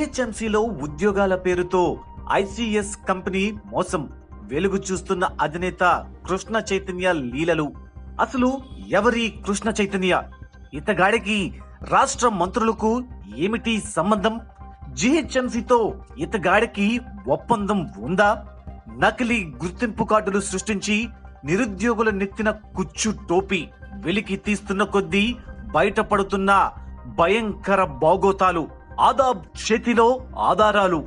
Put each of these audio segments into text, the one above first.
జీహెచ్ఎంసీలో ఉద్యోగాల పేరుతో ICS company మోసం. వెలుగు చూస్తున్న అధినేత కృష్ణ చైతన్య లీలలు. అసలు ఎవరి కృష్ణ చైతన్య? ఇతగాడికి రాష్ట్ర మంత్రులకు ఏమిటి సంబంధం? జీహెచ్ఎంసీతో ఇతగాడికి ఒప్పందం ఉందా? నకిలీ గుర్తింపు కార్డులు సృష్టించి నిరుద్యోగుల నెత్తిన కుచ్చు టోపీ వెలికి తీస్తున్న కొద్దీ బయటపడుతున్న భయంకర బాగోతాలు. ఆదాబ్ చేతిలో ఆధారాలు.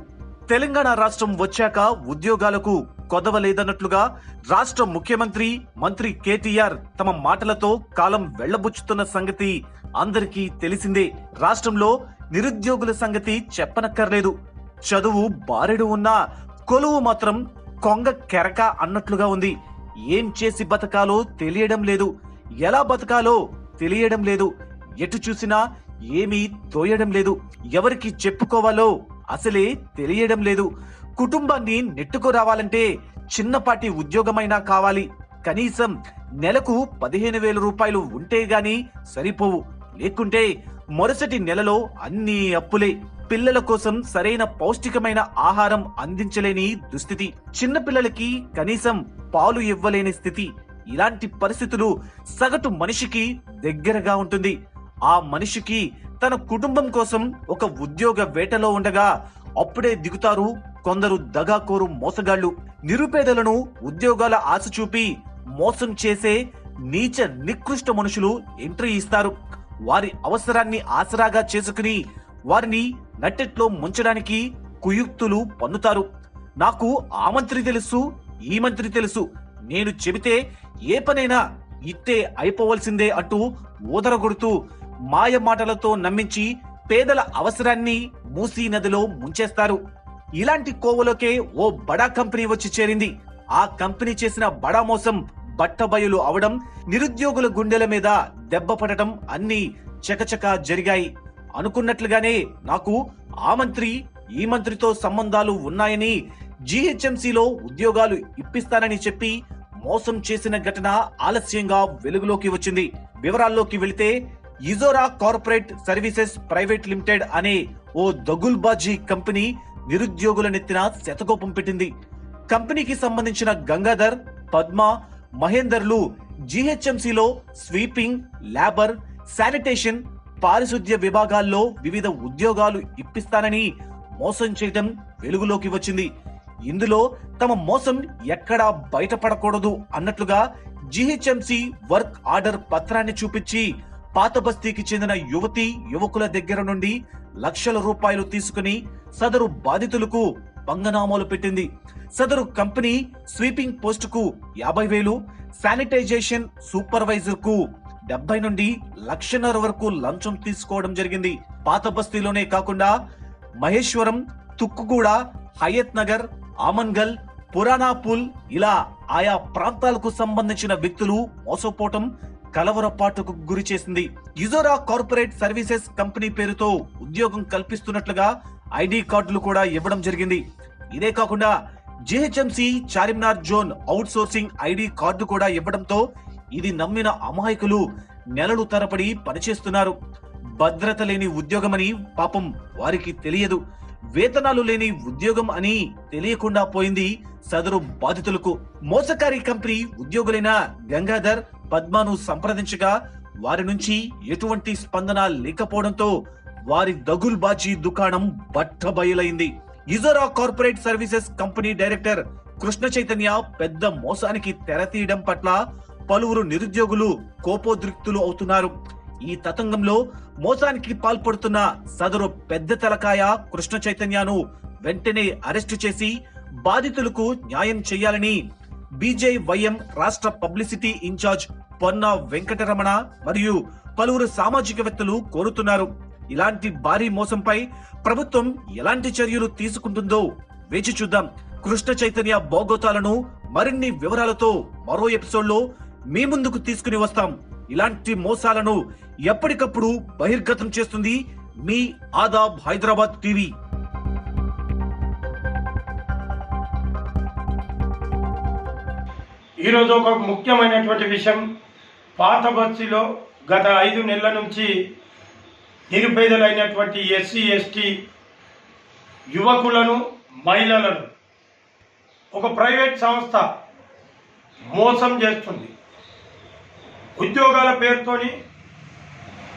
తెలంగాణ రాష్ట్రం వచ్చాక ఉద్యోగాలకు కొదవలేదన్నట్లుగా రాష్ట్ర ముఖ్యమంత్రి మంత్రి కేటీఆర్ తమ మాటలతో కాలం వెళ్లబుచ్చుతున్న సంగతి అందరికీ తెలిసిందే. రాష్ట్రంలో నిరుద్యోగుల సంగతి చెప్పనక్కర్లేదు. చదువు బారెడు ఉన్నా కొలువు మాత్రం కొంగ కెరక అన్నట్లుగా ఉంది. ఏం చేసి బతకాలో తెలియడం లేదు, ఎలా బతకాలో తెలియడం లేదు, ఎటు చూసినా ఏమీ తోయడం లేదు, ఎవరికి చెప్పుకోవాలో అసలే తెలియడం లేదు. కుటుంబాన్ని నెట్టుకురావాలంటే చిన్నపాటి ఉద్యోగమైనా కావాలి. కనీసం నెలకు 15,000 రూపాయలు ఉంటే గాని సరిపోవు. లేకుంటే మరుసటి నెలలో అన్ని అప్పులే. పిల్లల కోసం సరైన పౌష్టికమైన ఆహారం అందించలేని దుస్థితి. చిన్నపిల్లలకి కనీసం పాలు ఇవ్వలేని స్థితి. ఇలాంటి పరిస్థితులు సగటు మనిషికి దగ్గరగా ఉంటుంది. ఆ మనిషికి తన కుటుంబం కోసం ఒక ఉద్యోగ వేటలో ఉండగా అప్పుడే దిగుతారు కొందరు దగాకోరు మోసగాళ్లు. నిరుపేదలను ఉద్యోగాల ఆశ చూపి మోసం చేసే నీచ నికృష్ట మనుషులు ఎంట్రీ ఇస్తారు. వారి అవసరాన్ని ఆసరాగా చేసుకుని వారిని నట్టెట్లో ముంచడానికి కుయుక్తులు పన్నుతారు. నాకు ఆ మంత్రి తెలుసు, ఈ మంత్రి తెలుసు, నేను చెబితే ఏ పనైనా ఇట్టే అయిపోవలసిందే అంటూ ఊదరగొడుతూ మాయ మాటలతో నమ్మించి పేదల అవసరాన్ని మూసీ నదిలో ముంచేస్తారు. ఇలాంటి కోవలోకే ఓ బడా కంపెనీ వచ్చి చేరింది. ఆ కంపెనీ చేసిన బడా మోసం బట్టబయలు అవడం, నిరుద్యోగుల గుండెల మీద దెబ్బ పడటం అన్ని చకచకా జరిగాయి. అనుకున్నట్లుగానే నాకు ఆ మంత్రి ఈ మంత్రితో సంబంధాలు ఉన్నాయని, జీహెచ్ఎంసీలో ఉద్యోగాలు ఇప్పిస్తానని చెప్పి మోసం చేసిన ఘటన ఆలస్యంగా వెలుగులోకి వచ్చింది. వివరాల్లోకి వెళితే ఇజోరా కార్పొరేట్ సర్వీసెస్ ప్రైవేట్ లిమిటెడ్ అనే ఓ దగుల్బాజీ కంపెనీ నిరుద్యోగుల నెత్తిన శతకోపం పెట్టింది. కంపెనీకి సంబంధించిన గంగాధర్, పద్మ, మహేందర్లు జీహెచ్ఎంసీలో స్వీపింగ్, లేబర్, శానిటేషన్, పారిశుద్ధ్య విభాగాల్లో వివిధ ఉద్యోగాలు ఇప్పిస్తానని మోసం చేయడం వెలుగులోకి వచ్చింది. ఇందులో తమ మోసం ఎక్కడా బయటపడకూడదు అన్నట్లుగా జీహెచ్ఎంసీ వర్క్ ఆర్డర్ పత్రాన్ని చూపించి పాత బస్తీకి చెందిన యువతి యువకుల దగ్గర నుండి లక్షల రూపాయలు తీసుకుని సదరు బాధితులకు పంగనామాలు పెట్టింది. సదరు కంపెనీ స్వీపింగ్ పోస్టుకు 50,000, శానిటైజేషన్ సూపర్వైజర్ కు 70 నుండి 1,50,000 వరకు లంచం తీసుకోవడం జరిగింది. పాత బస్తీలోనే కాకుండా మహేశ్వరం, తుక్కుగూడ, హయత్ నగర్, ఆమన్గల్, పురాణాపూల్ ఇలా ఆయా ప్రాంతాలకు సంబంధించిన వ్యక్తులు మోసపోవటం కలవరపాటుకు గురి చేసింది. ఇజోరా కార్పొరేట్ సర్వీసెస్ కంపెనీ పేరుతో ఉద్యోగం కల్పిస్తున్నట్లుగా ఐడి కార్డులు కూడా ఇవ్వడం జరిగింది. ఇదే కాకుండా GHMC Charminar zone out sourcing ID card కూడా ఇవ్వడంతో ఇది నమ్మిన అమాయకులు నెలలు తరబడి పనిచేస్తున్నారు. భద్రత లేని ఉద్యోగమని పాపం వారికి తెలియదు. వేతనాలు లేని ఉద్యోగం అని తెలియకుండా పోయింది సదరు బాధితులకు. మోసకారి కంపెనీ ఉద్యోగులైన గంగాధర్, పద్మను సంప్రదించగా వారి నుంచి ఎటువంటి స్పందన లేకపోవడంతో వారి దగుల్బాజీ దుకాణం బట్టబయలైంది. Izora corporate services company director Krishna Chaitanya పెద్ద మోసానికి తెరతీయడం పట్ల పలువురు నిరుద్యోగులు కోపోద్రిక్తులు అవుతున్నారు. ఈ తతంగంలో మోసానికి పాల్పడుతున్న సదరు పెద్ద తలకాయ కృష్ణ చైతన్యను వెంటనే అరెస్టు చేసి బాధితులకు న్యాయం చేయాలని బీజేవైఎం రాష్ట్ర పబ్లిసిటీ ఇన్ఛార్జ్ పొన్న వెంకటరమణ మరియు పలువురు సామాజికవేత్తలు కోరుతున్నారు. ఇలాంటి భారీ మోసంపై ప్రభుత్వం ఎలాంటి చర్యలు తీసుకుంటుందో వేచి చూద్దాం. కృష్ణ చైతన్య బోగోతాలను మరిన్ని వివరాలతో మరో ఎపిసోడ్లో మీ ముందుకు తీసుకుని వస్తాం. ఇలాంటి మోసాలను ఎప్పటికప్పుడు బహిర్గతం చేస్తుంది మీ ఆదాబ్ హైదరాబాద్ టీవీ. ఈరోజు ఒక ముఖ్యమైనటువంటి విషయం. పాత బస్తీలో గత 5 నెలల నుంచి నిరుపేదలైనటువంటి ఎస్సీ ఎస్టీ యువకులను, మహిళలను ఒక ప్రైవేట్ సంస్థ మోసం చేస్తుంది. ఉద్యోగాల పేరుతోని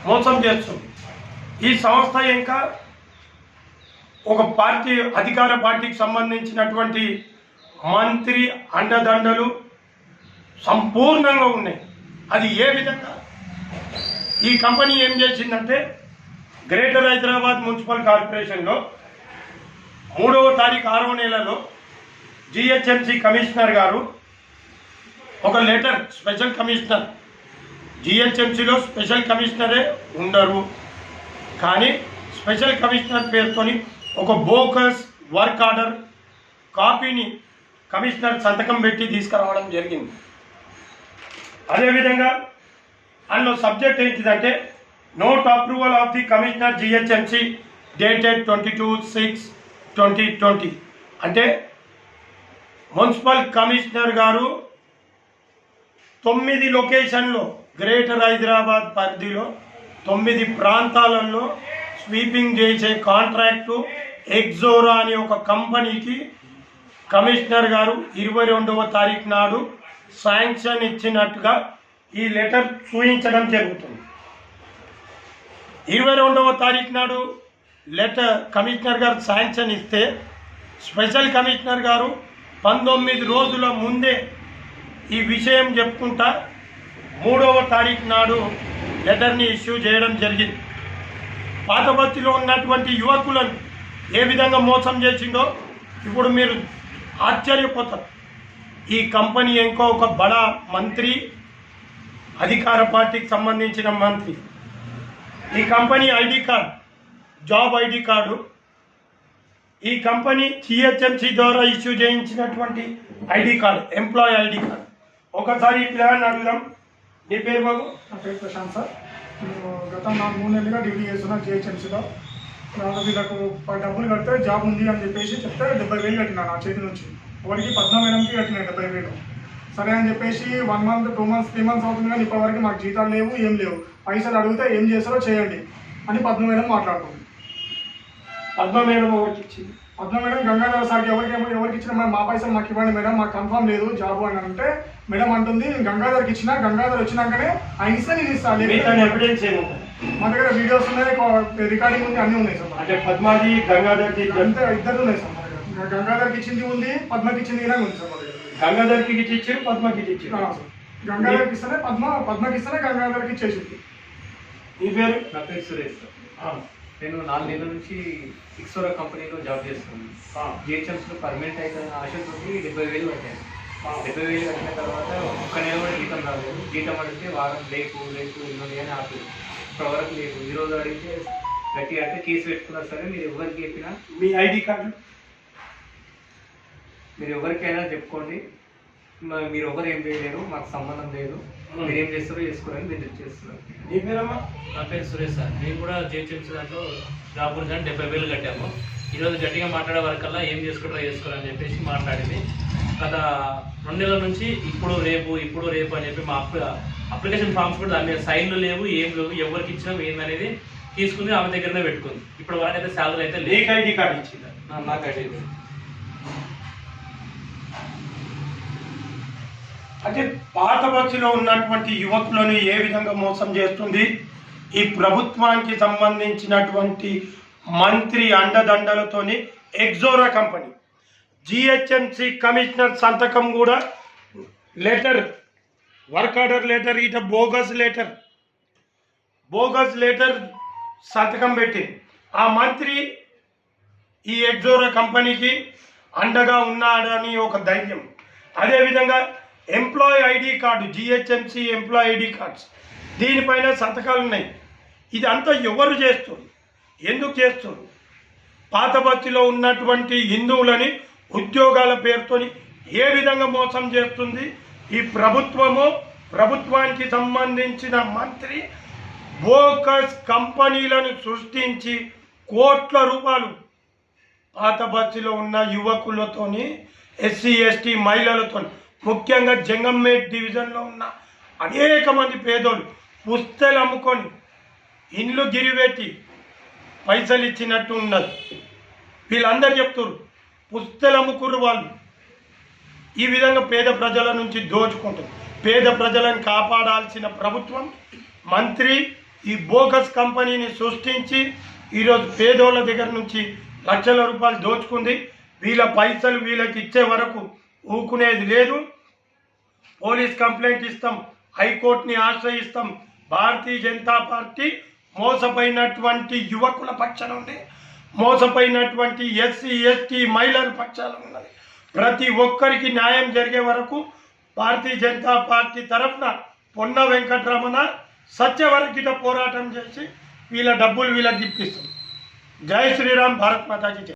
మోసం చేస్తుంది. ఈ సంస్థ ఇంకా ఒక పార్టీ, అధికార పార్టీకి సంబంధించినటువంటి మంత్రి అండదండలు సంపూర్ణంగా ఉన్నాయి. అది ఏ విధంగా ఈ కంపెనీ ఏం చేసిందంటే, గ్రేటర్ హైదరాబాద్ మున్సిపల్ కార్పొరేషన్లో 3వ తారీఖు 6వ నెలలో జిహెచ్ఎంసి కమిషనర్ గారు ఒక లెటర్, స్పెషల్ కమిషనర్, జిహెచ్ఎంసిలో స్పెషల్ కమిషనరే ఉండరు కానీ స్పెషల్ కమిషనర్ పేరుతోని ఒక బోకస్ వర్క్ ఆర్డర్ కాపీని కమిషనర్ సంతకం పెట్టి తీసుకురావడం జరిగింది. అదేవిధంగా అందులో సబ్జెక్ట్ ఏంటిదంటే, note approval of the commissioner GHMC dated 22/6/2020. అంటే మున్సిపల్ కమిషనర్ గారు 9 లొకేషన్లో, గ్రేటర్ హైదరాబాద్ పరిధిలో 9 ప్రాంతాలలో స్వీపింగ్ చేసే కాంట్రాక్టు ఎగ్జోరా అనే ఒక కంపెనీకి కమిషనర్ గారు 22వ తారీఖు నాడు శాంక్షన్ ఇచ్చినట్టుగా ఈ లెటర్ చూపించడం జరుగుతుంది. 22వ తారీఖు నాడు లెటర్ కమిషనర్ గారు శాంక్షన్ ఇస్తే, స్పెషల్ కమిషనర్ గారు 19 రోజుల ముందే ఈ విషయం చెప్పుకుంటా 3వ తారీఖు నాడు లెటర్ని ఇష్యూ చేయడం జరిగింది. పాత బస్తీలో ఉన్నటువంటి యువకులను ఏ విధంగా మోసం చేసిందో ఇప్పుడు మీరు ఆశ్చర్యపోతారు. ఈ కంపెనీ ఇంకో ఒక బడా మంత్రి, అధికార పార్టీకి సంబంధించిన మంత్రి, ఈ company ID card, job ID card, ఈ కంపెనీ జిహెచ్ఎంసి ద్వారా ఇష్యూ చేయించినటువంటి ID card, employee ID card. ఒకసారి ఈ ప్లాన్ అడుగుదాం. నీ పేరు బాబు? నా పేరు ప్రశాంత్ సార్. నేను గత 3 నెలలుగా డ్యూటీ చేస్తున్నా జిహెచ్ఎంసీలో. వీళ్ళకు డబ్బులు కడితే జాబ్ ఉంది అని చెప్పేసి చెప్తే 70,000 కట్టినా నా చేతి నుంచి. ఎవరికి 14 మేడంకి కట్టినా 70,000. సరే అని చెప్పేసి 1 మంత్, 2 మంత్స్, 3 మంత్స్ అవుతుంది కానీ ఇప్పటివరకు మాకు జీతాలు లేవు, ఏం లేవు. పైసలు అడిగితే ఏం చేస్తారో చేయండి అని 14 మేడం మాట్లాడుతుంది. 14 మేడం ఎవరికి ఇచ్చింది? 14 మేడం గంగాధర్ సార్కి ఎవరికి ఇచ్చినా మేడం మా పైసలు మాకు ఇవ్వండి మేడం, మాకు కన్ఫర్మ్ లేదు జాబు అని అంటే మేడం అంటుంది గంగాధర్కి ఇచ్చిన, గంగాధర్ వచ్చినాకనే ఆయన ఇస్తే నేను ఇస్తాను. ఎవిడెన్స్ ఏముంటుంది? మా దగ్గర వీడియోస్ ఉన్నాయి, రికార్డింగ్ ఉంది, అన్నీ ఉన్నాయి సార్. అంటే పద్మాది, గంగాధర్కి అంతే, ఇద్దరు ఉన్నాయి సార్. మా దగ్గర గంగాధర్కి ఇచ్చింది ఉంది, పద్మకి ఇచ్చింది కూడా ఉంది సార్ మా దగ్గర. గంగాధర్కి ఇచ్చారు, పద్మకి ఇచ్చారు. గంగాధర్కి ఇస్తేనే పద్మకి ఇస్తేనే గంగాధర్కి ఇచ్చేసింది. ఈ పేరు? నా పేరు సురేష్ సార్. నేను 4 నెలల నుంచి ఎగ్జోరా కంపెనీలో జాబ్ చేస్తున్నాను. జిహెచ్ఎంసీలో పర్మనెంట్ అయితే ఆశతో 70,000 కట్టాను. 70,000 కట్టిన తర్వాత 1 నెల కూడా జీతం రాలేదు. జీతం అడిగితే వారం రేపు ఇల్లు అని ఆపేది. ఇప్పటివరకు లేదు. ఈరోజు అడిగితే గట్టిగా అయితే కేసు పెట్టుకున్నా సరే మీరు ఎవరికి చెప్పినా, మీ ఐడి కార్డు మీరు ఎవరికైనా చెప్పుకోండి, మీరు ఎవరు ఏం చేయలేరు, మాకు సంబంధం లేదు, మీరు ఏం చేస్తారో చేసుకోవాలని విజిట్ చేస్తున్నారు. నీ పేరమ్మా? నా పేరు సురేష్ సార్. నేను కూడా జిహెచ్ఎంసీ దాంట్లో జాబ్ గురించి 70,000 కట్టాము. ఈరోజు గట్టిగా మాట్లాడే వరకల్లా ఏం చేసుకోవాలని చెప్పేసి మాట్లాడింది. గత 2 నెలల నుంచి ఇప్పుడు రేపు అని చెప్పి మా అప్లికేషన్ ఫామ్స్ కూడా దాని మీద సైన్లు లేవు, ఏం లేవు, ఎవరికి ఇచ్చినాం ఏందనేది తీసుకుంది, ఆమె దగ్గరనే పెట్టుకుంది. ఇప్పటి వరకు అయితే శాలరీ అయితే లేక ఐడి కార్డు ఇచ్చిందా? నాకు ఐడి లేదు. అంటే పాత బస్సులో ఉన్నటువంటి యువకులను ఏ విధంగా మోసం చేస్తుంది ఈ ప్రభుత్వానికి సంబంధించినటువంటి మంత్రి అండదండలతోని ఎగ్జోరా కంపెనీ. జిహెచ్ఎంసి కమిషనర్ సంతకం కూడా లెటర్, వర్క్ ఆర్డర్ లెటర్, ఇట బోగస్ లెటర్ సంతకం పెట్టింది. ఆ మంత్రి ఈ ఎగ్జోరా కంపెనీకి అండగా ఉన్నాడని ఒక ధైర్యం. అదేవిధంగా employee ID card, GHMC employee ID cards, దీనిపైన సంతకాలు ఉన్నాయి. ఇదంతా ఎవరు చేస్తారు, ఎందుకు చేస్తారు? పాత బస్తీలో ఉన్నటువంటి హిందువులని ఉద్యోగాల పేరుతోని ఏ విధంగా మోసం చేస్తుంది ఈ ప్రభుత్వానికి సంబంధించిన మంత్రి బోకస్ కంపెనీలను సృష్టించి కోట్ల రూపాయలు పాత బస్తీలో ఉన్న యువకులతోని, ఎస్సీ ఎస్టీ మహిళలతో, ముఖ్యంగా జంగంపేట్ డివిజన్లో ఉన్న అనేక మంది పేదోళ్ళు పుస్తలు అమ్ముకొని ఇండ్లు గిరిపెట్టి పైసలు ఇచ్చినట్టు ఉన్నది. వీళ్ళందరూ చెప్తున్నారు పుస్తలు అమ్ముకుర్రు వాళ్ళు. ఈ విధంగా పేద ప్రజల నుంచి దోచుకుంటారు. పేద ప్రజలను కాపాడాల్సిన ప్రభుత్వం, మంత్రి ఈ బోగస్ కంపెనీని సృష్టించి ఈరోజు పేదోళ్ళ దగ్గర నుంచి లక్షల రూపాయలు దోచుకుంది. వీళ్ళ పైసలు వీళ్ళకి ఇచ్చే వరకు ఊకునేది లేదు. పోలీస్ కంప్లైంట్ ఇస్తాం, హైకోర్టుని ఆశ్రయిస్తాం. భారతీయ జనతా పార్టీ మోసపోయినటువంటి యువకుల పక్షాన ఉంది, మోసపోయినటువంటి ఎస్సీ ఎస్టీ మహిళల పక్షాన ఉన్నది. ప్రతి ఒక్కరికి న్యాయం జరిగే వరకు భారతీయ జనతా పార్టీ తరఫున పొన్న వెంకటరమణ సత్యవరకిట పోరాటం చేసి వీళ్ళ డబ్బులు వీళ్ళకి ఇప్పిస్తాం. జై శ్రీరామ్, భారత్ మాతాజీ జై.